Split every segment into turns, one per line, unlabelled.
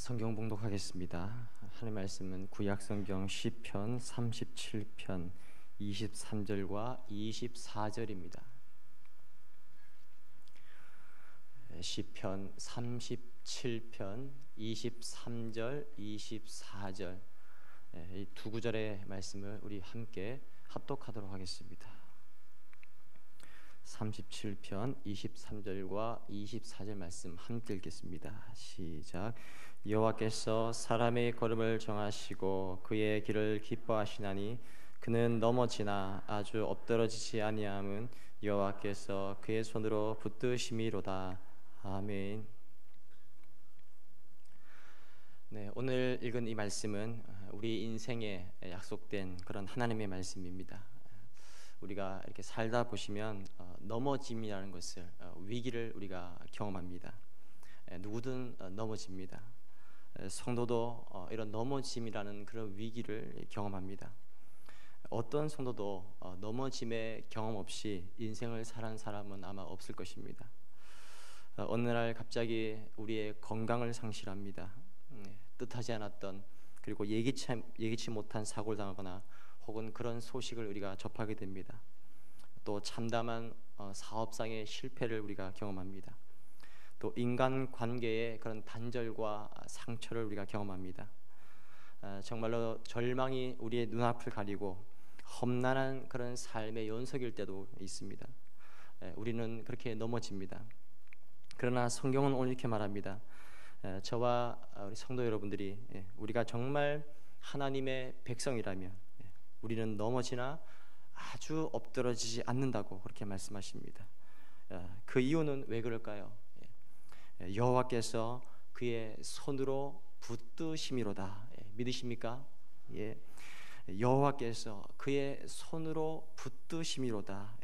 성경 봉독하겠습니다. 하나님의 말씀은 구약성경 시편 37편 23절과 24절입니다. 시편 37편 23절, 24절 이 두 구절의 말씀을 우리 함께 합독하도록 하겠습니다. 37편 23절과 24절 말씀 함께 읽겠습니다. 시작. 여호와께서 사람의 걸음을 정하시고 그의 길을 기뻐하시나니 그는 넘어지나 아주 엎드러지지 아니함은 여호와께서 그의 손으로 붙드심이로다. 아멘. 네, 오늘 읽은 이 말씀은 우리 인생에 약속된 그런 하나님의 말씀입니다. 우리가 이렇게 살다 보시면 넘어짐이라는 것을 위기를 우리가 경험합니다. 누구든 넘어집니다. 성도도 이런 넘어짐이라는 그런 위기를 경험합니다. 어떤 성도도 넘어짐의 경험 없이 인생을 사는 사람은 아마 없을 것입니다. 어느 날 갑자기 우리의 건강을 상실합니다. 뜻하지 않았던 그리고 예기치 못한 사고를 당하거나 혹은 그런 소식을 우리가 접하게 됩니다. 또 참담한 사업상의 실패를 우리가 경험합니다. 또 인간관계의 그런 단절과 상처를 우리가 경험합니다. 정말로 절망이 우리의 눈앞을 가리고 험난한 그런 삶의 연속일 때도 있습니다. 우리는 그렇게 넘어집니다. 그러나 성경은 오늘 이렇게 말합니다. 저와 우리 성도 여러분들이 우리가 정말 하나님의 백성이라면 우리는 넘어지나 아주 엎드러지지 않는다고 그렇게 말씀하십니다. 그 이유는 왜 그럴까요? 여호와께서 그의 손으로 붙드심이로다. 믿으십니까? 예. 여호와께서 그의 손으로 붙드심이로다.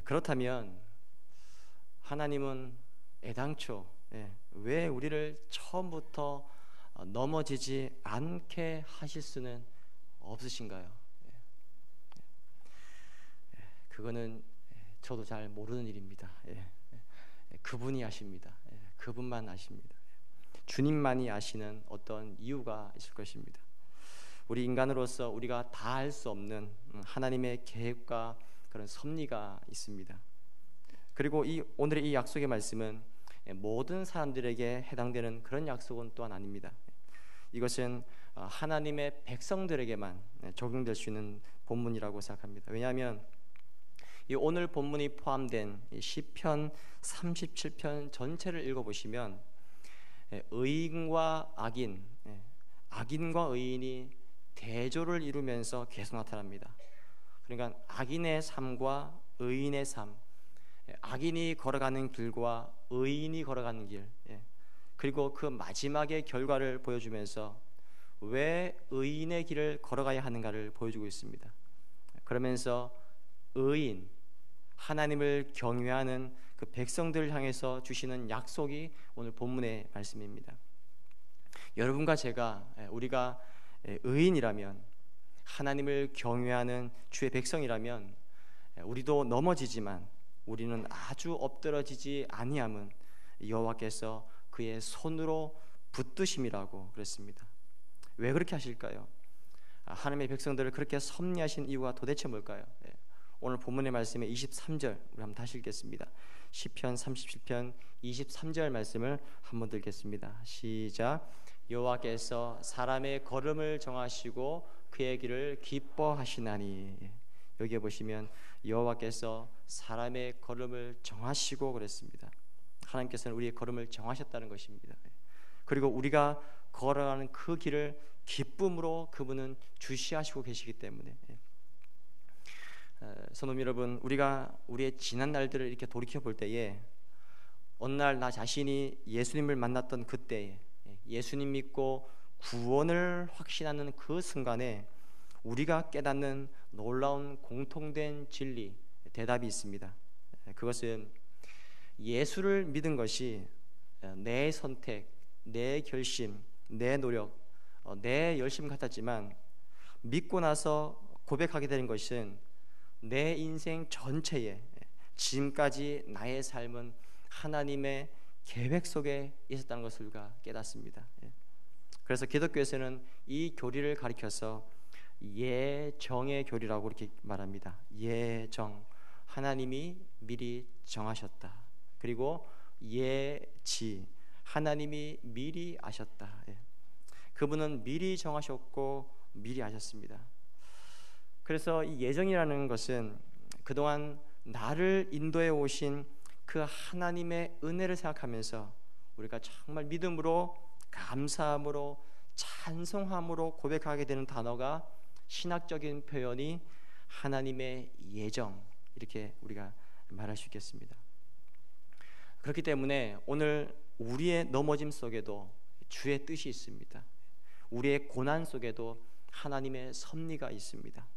그렇다면 하나님은 애당초 왜 우리를 처음부터 넘어지지 않게 하실 수는 없으신가요? 그거는 저도 잘 모르는 일입니다. 그분이 아십니다. 그분만 아십니다. 주님만이 아시는 어떤 이유가 있을 것입니다. 우리 인간으로서 우리가 다 알 수 없는 하나님의 계획과 그런 섭리가 있습니다. 그리고 오늘의 이 약속의 말씀은 모든 사람들에게 해당되는 그런 약속은 또한 아닙니다. 이것은 하나님의 백성들에게만 적용될 수 있는 본문이라고 생각합니다. 왜냐하면 이 오늘 본문이 포함된 시편 37편 전체를 읽어보시면 의인과 악인, 악인과 의인이 대조를 이루면서 계속 나타납니다. 그러니까 악인의 삶과 의인의 삶, 악인이 걸어가는 길과 의인이 걸어가는 길, 그리고 그 마지막의 결과를 보여주면서 왜 의인의 길을 걸어가야 하는가를 보여주고 있습니다. 그러면서 의인, 하나님을 경외하는 그 백성들을 향해서 주시는 약속이 오늘 본문의 말씀입니다. 여러분과 제가 우리가 의인이라면, 하나님을 경외하는 주의 백성이라면 우리도 넘어지지만 우리는 아주 엎드러지지 아니함은 여호와께서 그의 손으로 붙드심이라고 그랬습니다. 왜 그렇게 하실까요? 하나님의 백성들을 그렇게 섭리하신 이유가 도대체 뭘까요? 오늘 본문의 말씀의 23절 우리 한번 다시 읽겠습니다. 시편 37편 23절 말씀을 한번 읽겠습니다. 시작. 여호와께서 사람의 걸음을 정하시고 그의 길을 기뻐하시나니. 여기에 보시면 여호와께서 사람의 걸음을 정하시고 그랬습니다. 하나님께서는 우리의 걸음을 정하셨다는 것입니다. 그리고 우리가 걸어가는 그 길을 기쁨으로 그분은 주시하시고 계시기 때문에 성도 여러분, 우리가 우리의 지난 날들을 이렇게 돌이켜 볼 때에 어느 날 나 자신이 예수님을 만났던 그때에 예수님 믿고 구원을 확신하는 그 순간에 우리가 깨닫는 놀라운 공통된 진리, 대답이 있습니다. 그것은 예수를 믿은 것이 내 선택, 내 결심, 내 노력, 내 열심 같았지만 믿고 나서 고백하게 되는 것은 내 인생 전체에 지금까지 나의 삶은 하나님의 계획 속에 있었다는 것을 우리가 깨닫습니다. 그래서 기독교에서는 이 교리를 가리켜서 예정의 교리라고 이렇게 말합니다. 예정, 하나님이 미리 정하셨다. 그리고 예지, 하나님이 미리 아셨다. 그분은 미리 정하셨고 미리 아셨습니다. 그래서 이 예정이라는 것은 그동안 나를 인도해 오신 그 하나님의 은혜를 생각하면서 우리가 정말 믿음으로, 감사함으로, 찬송함으로 고백하게 되는 단어가, 신학적인 표현이 하나님의 예정, 이렇게 우리가 말할 수 있겠습니다. 그렇기 때문에 오늘 우리의 넘어짐 속에도 주의 뜻이 있습니다. 우리의 고난 속에도 하나님의 섭리가 있습니다.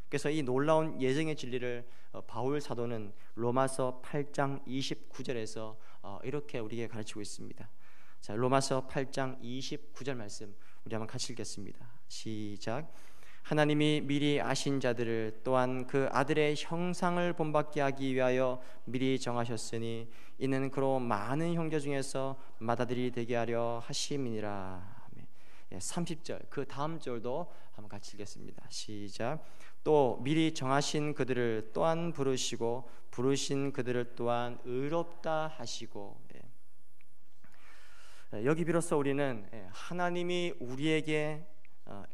그래서 이 놀라운 예정의 진리를 바울 사도는 로마서 8장 29절에서 이렇게 우리에게 가르치고 있습니다. 자, 로마서 8장 29절 말씀 우리 한번 같이 읽겠습니다. 시작. 하나님이 미리 아신 자들을 또한 그 아들의 형상을 본받게 하기 위하여 미리 정하셨으니 이는 그로 많은 형제 중에서 맏아들이 되게 하려 하심이니라. 30절 그 다음 절도 한번 같이 읽겠습니다. 시작. 또 미리 정하신 그들을 또한 부르시고 부르신 그들을 또한 의롭다 하시고. 여기 비로소 우리는 하나님이 우리에게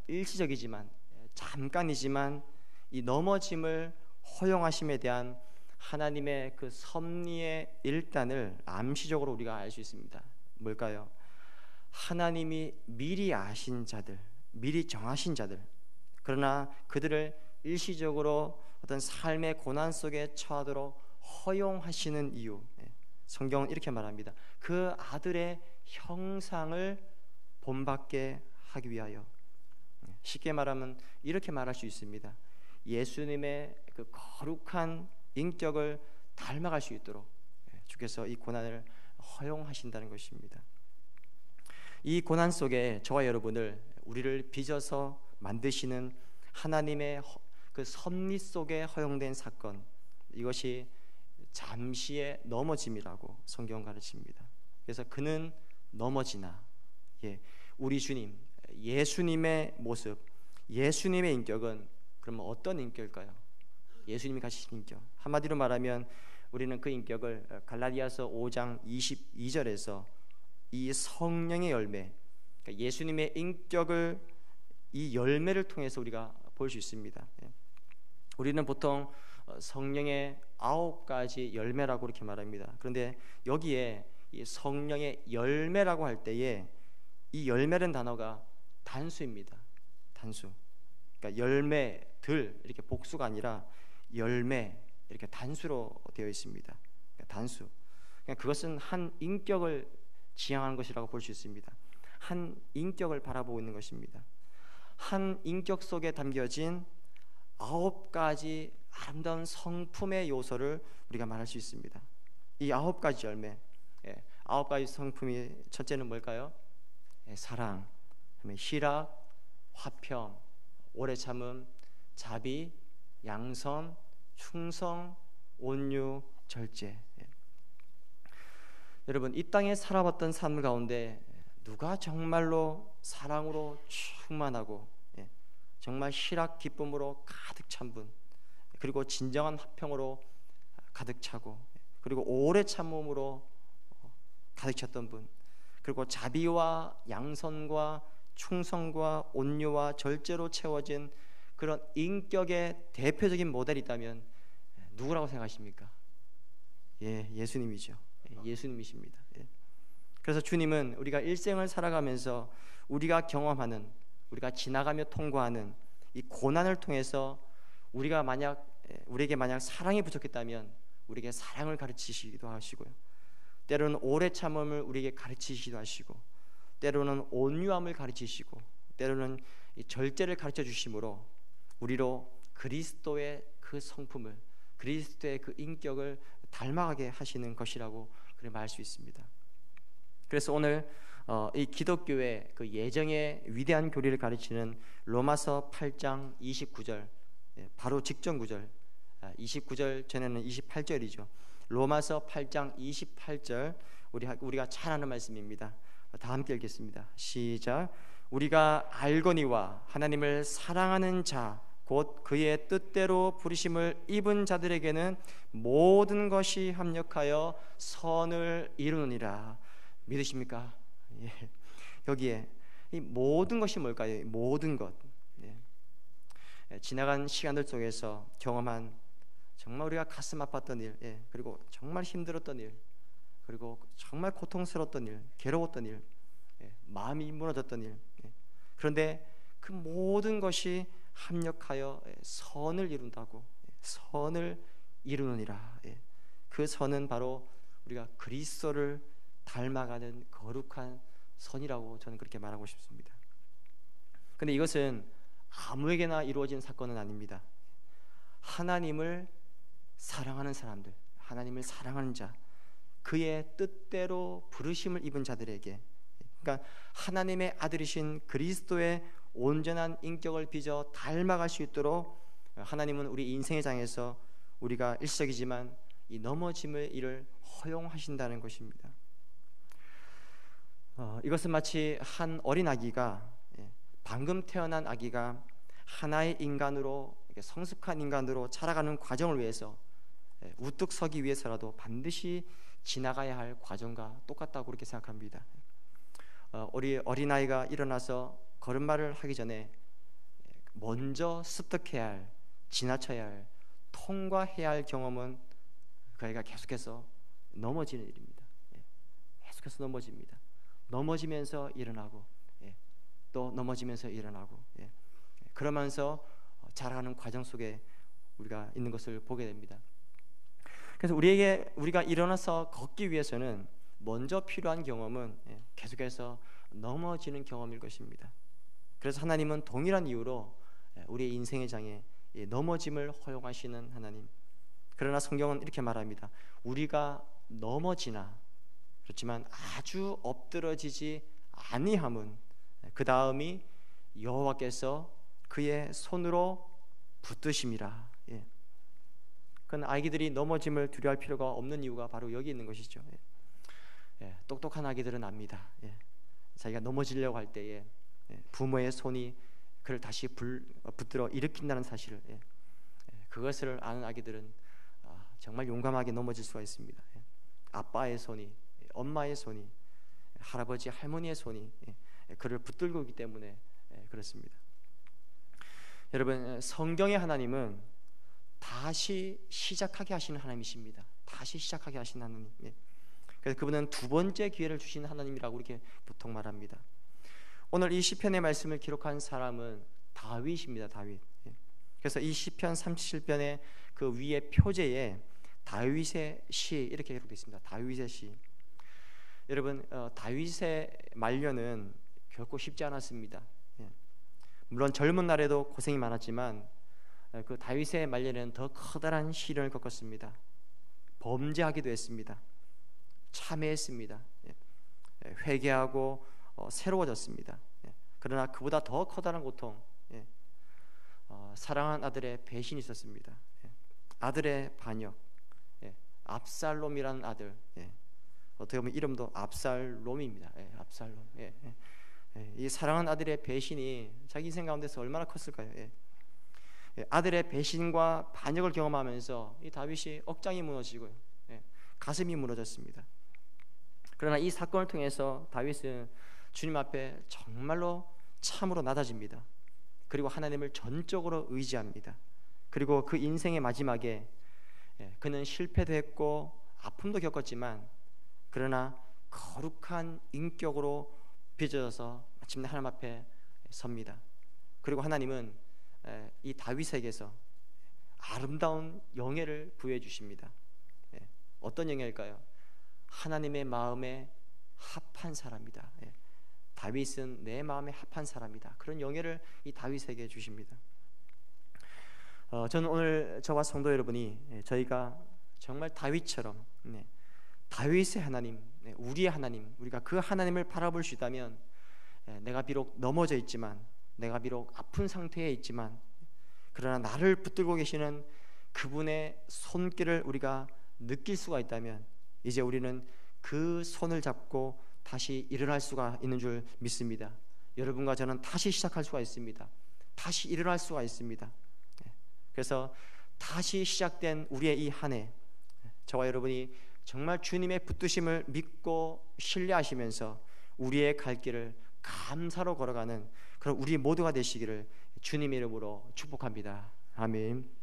일시적이지만 잠깐이지만 이 넘어짐을 허용하심에 대한 하나님의 그 섭리의 일단을 암시적으로 우리가 알 수 있습니다. 뭘까요? 하나님이 미리 아신 자들, 미리 정하신 자들, 그러나 그들을 일시적으로 어떤 삶의 고난 속에 처하도록 허용하시는 이유, 성경은 이렇게 말합니다. 그 아들의 형상을 본받게 하기 위하여. 쉽게 말하면 이렇게 말할 수 있습니다. 예수님의 그 거룩한 인격을 닮아갈 수 있도록 주께서 이 고난을 허용하신다는 것입니다. 이 고난 속에 저와 여러분을, 우리를 빚어서 만드시는 하나님의 그 섭리 속에 허용된 사건, 이것이 잠시의 넘어짐이라고 성경 가르칩니다. 그래서 그는 넘어지나, 우리 주님, 예수님의 모습, 예수님의 인격은 그러면 어떤 인격일까요? 예수님이 가지신 인격, 한마디로 말하면 우리는 그 인격을 갈라디아서 5장 22절에서 이 성령의 열매, 그러니까 예수님의 인격을, 이 열매를 통해서 우리가 볼 수 있습니다. 우리는 보통 성령의 9가지 열매라고 이렇게 말합니다. 그런데 여기에 이 성령의 열매라고 할 때에 이 열매라는 단어가 단수입니다. 단수. 그러니까 열매들, 이렇게 복수가 아니라 열매, 이렇게 단수로 되어 있습니다. 그러니까 단수. 그러니까 그것은 한 인격을 지향하는 것이라고 볼 수 있습니다. 한 인격을 바라보고 있는 것입니다. 한 인격 속에 담겨진 9가지 아름다운 성품의 요소를 우리가 말할 수 있습니다. 이 9가지 열매, 9가지 성품이, 첫째는 뭘까요? 사랑, 희락, 화평, 오래 참음, 자비, 양선, 충성, 온유, 절제. 여러분, 이 땅에 살아왔던 삶 가운데 누가 정말로 사랑으로 충만하고 정말 희락 기쁨으로 가득 찬 분, 그리고 진정한 화평으로 가득 차고, 그리고 오래 참음으로 가득 찼던 분, 그리고 자비와 양선과 충성과 온유와 절제로 채워진 그런 인격의 대표적인 모델이 있다면 누구라고 생각하십니까? 예수님이죠. 예수님이십니다. 그래서 주님은 우리가 일생을 살아가면서 우리가 경험하는, 우리가 지나가며 통과하는 이 고난을 통해서 우리에게 만약 사랑이 부족했다면 우리에게 사랑을 가르치시기도 하시고요, 때로는 오래 참음을 우리에게 가르치시기도 하시고, 때로는 온유함을 가르치시고, 때로는 이 절제를 가르쳐 주심으로 우리로 그리스도의 그 성품을, 그리스도의 그 인격을 닮아가게 하시는 것이라고 그렇게 말할 수 있습니다. 그래서 오늘 이 기독교의 그 예정의 위대한 교리를 가르치는 로마서 8장 29절, 바로 직전 구절, 29절 전에는 28절이죠. 로마서 8장 28절 우리가 잘 아는 말씀입니다. 다 함께 읽겠습니다. 시작. 우리가 알거니와 하나님을 사랑하는 자 곧 그의 뜻대로 부르심을 입은 자들에게는 모든 것이 합력하여 선을 이루느니라. 믿으십니까? 예. 여기에 이 모든 것이 뭘까요? 모든 것. 예. 지나간 시간들 속에서 경험한 정말 우리가 가슴 아팠던 일, 예. 그리고 정말 힘들었던 일, 그리고 정말 고통스러웠던 일, 괴로웠던 일, 예. 마음이 무너졌던 일, 예. 그런데 그 모든 것이 합력하여 선을 이룬다고. 선을 이루느니라. 그 선은 바로 우리가 그리스도를 닮아가는 거룩한 선이라고 저는 그렇게 말하고 싶습니다. 그런데 이것은 아무에게나 이루어진 사건은 아닙니다. 하나님을 사랑하는 사람들, 하나님을 사랑하는 자, 그의 뜻대로 부르심을 입은 자들에게, 그러니까 하나님의 아들이신 그리스도의 온전한 인격을 빚어 닮아갈 수 있도록 하나님은 우리 인생의 장에서 우리가 일시적이지만 이 넘어짐의 일을 허용하신다는 것입니다. 이것은 마치 한 어린 아기가, 방금 태어난 아기가 하나의 인간으로, 성숙한 인간으로 자라가는 과정을 위해서 우뚝 서기 위해서라도 반드시 지나가야 할 과정과 똑같다고 그렇게 생각합니다. 우리 어린아이가 일어나서 걸음마를 하기 전에 먼저 습득해야 할, 지나쳐야 할, 통과해야 할 경험은 그 아이가 계속해서 넘어지는 일입니다. 계속해서 넘어집니다. 넘어지면서 일어나고, 또 넘어지면서 일어나고, 그러면서 자라가는 과정 속에 우리가 있는 것을 보게 됩니다. 그래서 우리가 일어나서 걷기 위해서는 먼저 필요한 경험은 계속해서 넘어지는 경험일 것입니다. 그래서 하나님은 동일한 이유로 우리의 인생의 장에 넘어짐을 허용하시는 하나님. 그러나 성경은 이렇게 말합니다. 우리가 넘어지나, 그렇지만 아주 엎드러지지 아니함은 그 다음이 여호와께서 그의 손으로 붙드심이라. 그건 아기들이 넘어짐을 두려워할 필요가 없는 이유가 바로 여기 있는 것이죠. 똑똑한 아기들은 압니다. 자기가 넘어지려고 할 때에 부모의 손이 그를 다시 붙들어 일으킨다는 사실을, 그것을 아는 아기들은 정말 용감하게 넘어질 수가 있습니다. 아빠의 손이, 엄마의 손이, 할아버지 할머니의 손이 그를 붙들고 있기 때문에 그렇습니다. 여러분, 성경의 하나님은 다시 시작하게 하시는 하나님이십니다. 다시 시작하게 하시는 하나님. 그래서 그분은 두 번째 기회를 주시는 하나님이라고 이렇게 보통 말합니다. 오늘 이 시편의 말씀을 기록한 사람은 다윗입니다. 다윗. 그래서 이 시편 37편의 그 위에 표제에 다윗의 시 이렇게 기록되어 있습니다. 다윗의 시. 여러분, 다윗의 말년은 결코 쉽지 않았습니다. 물론 젊은 날에도 고생이 많았지만 그 다윗의 말년에는 더 커다란 시련을 겪었습니다. 범죄하기도 했습니다. 참회했습니다. 회개하고 새로워졌습니다. 그러나 그보다 더 커다란 고통, 사랑하는 아들의 배신이 있었습니다. 아들의 반역, 압살롬이라는 아들, 어떻게 보면 이름도 압살롬입니다. 압살롬. 이 사랑하는 아들의 배신이 자기 인생 가운데서 얼마나 컸을까요? 아들의 배신과 반역을 경험하면서 이 다윗이 억장이 무너지고요, 가슴이 무너졌습니다. 그러나 이 사건을 통해서 다윗은 주님 앞에 정말로 참으로 낮아집니다. 그리고 하나님을 전적으로 의지합니다. 그리고 그 인생의 마지막에 그는 실패도 했고 아픔도 겪었지만 그러나 거룩한 인격으로 빚어져서 마침내 하나님 앞에 섭니다. 그리고 하나님은 이 다윗에게서 아름다운 영예를 부여해 주십니다. 어떤 영예일까요? 하나님의 마음에 합한 사람이다. 다윗은 내 마음에 합한 사람이다. 그런 영예를 이 다윗에게 주십니다. 저는 오늘 저와 성도 여러분이 저희가 정말 다윗처럼 다윗의 하나님, 우리의 하나님, 우리가 그 하나님을 바라볼 수 있다면 내가 비록 넘어져 있지만, 내가 비록 아픈 상태에 있지만, 그러나 나를 붙들고 계시는 그분의 손길을 우리가 느낄 수가 있다면 이제 우리는 그 손을 잡고 다시 일어날 수가 있는 줄 믿습니다. 여러분과 저는 다시 시작할 수가 있습니다. 다시 일어날 수가 있습니다. 그래서 다시 시작된 우리의 이 한 해, 저와 여러분이 정말 주님의 붙드심을 믿고 신뢰하시면서 우리의 갈 길을 감사로 걸어가는 그런 우리 모두가 되시기를 주님의 이름으로 축복합니다. 아멘.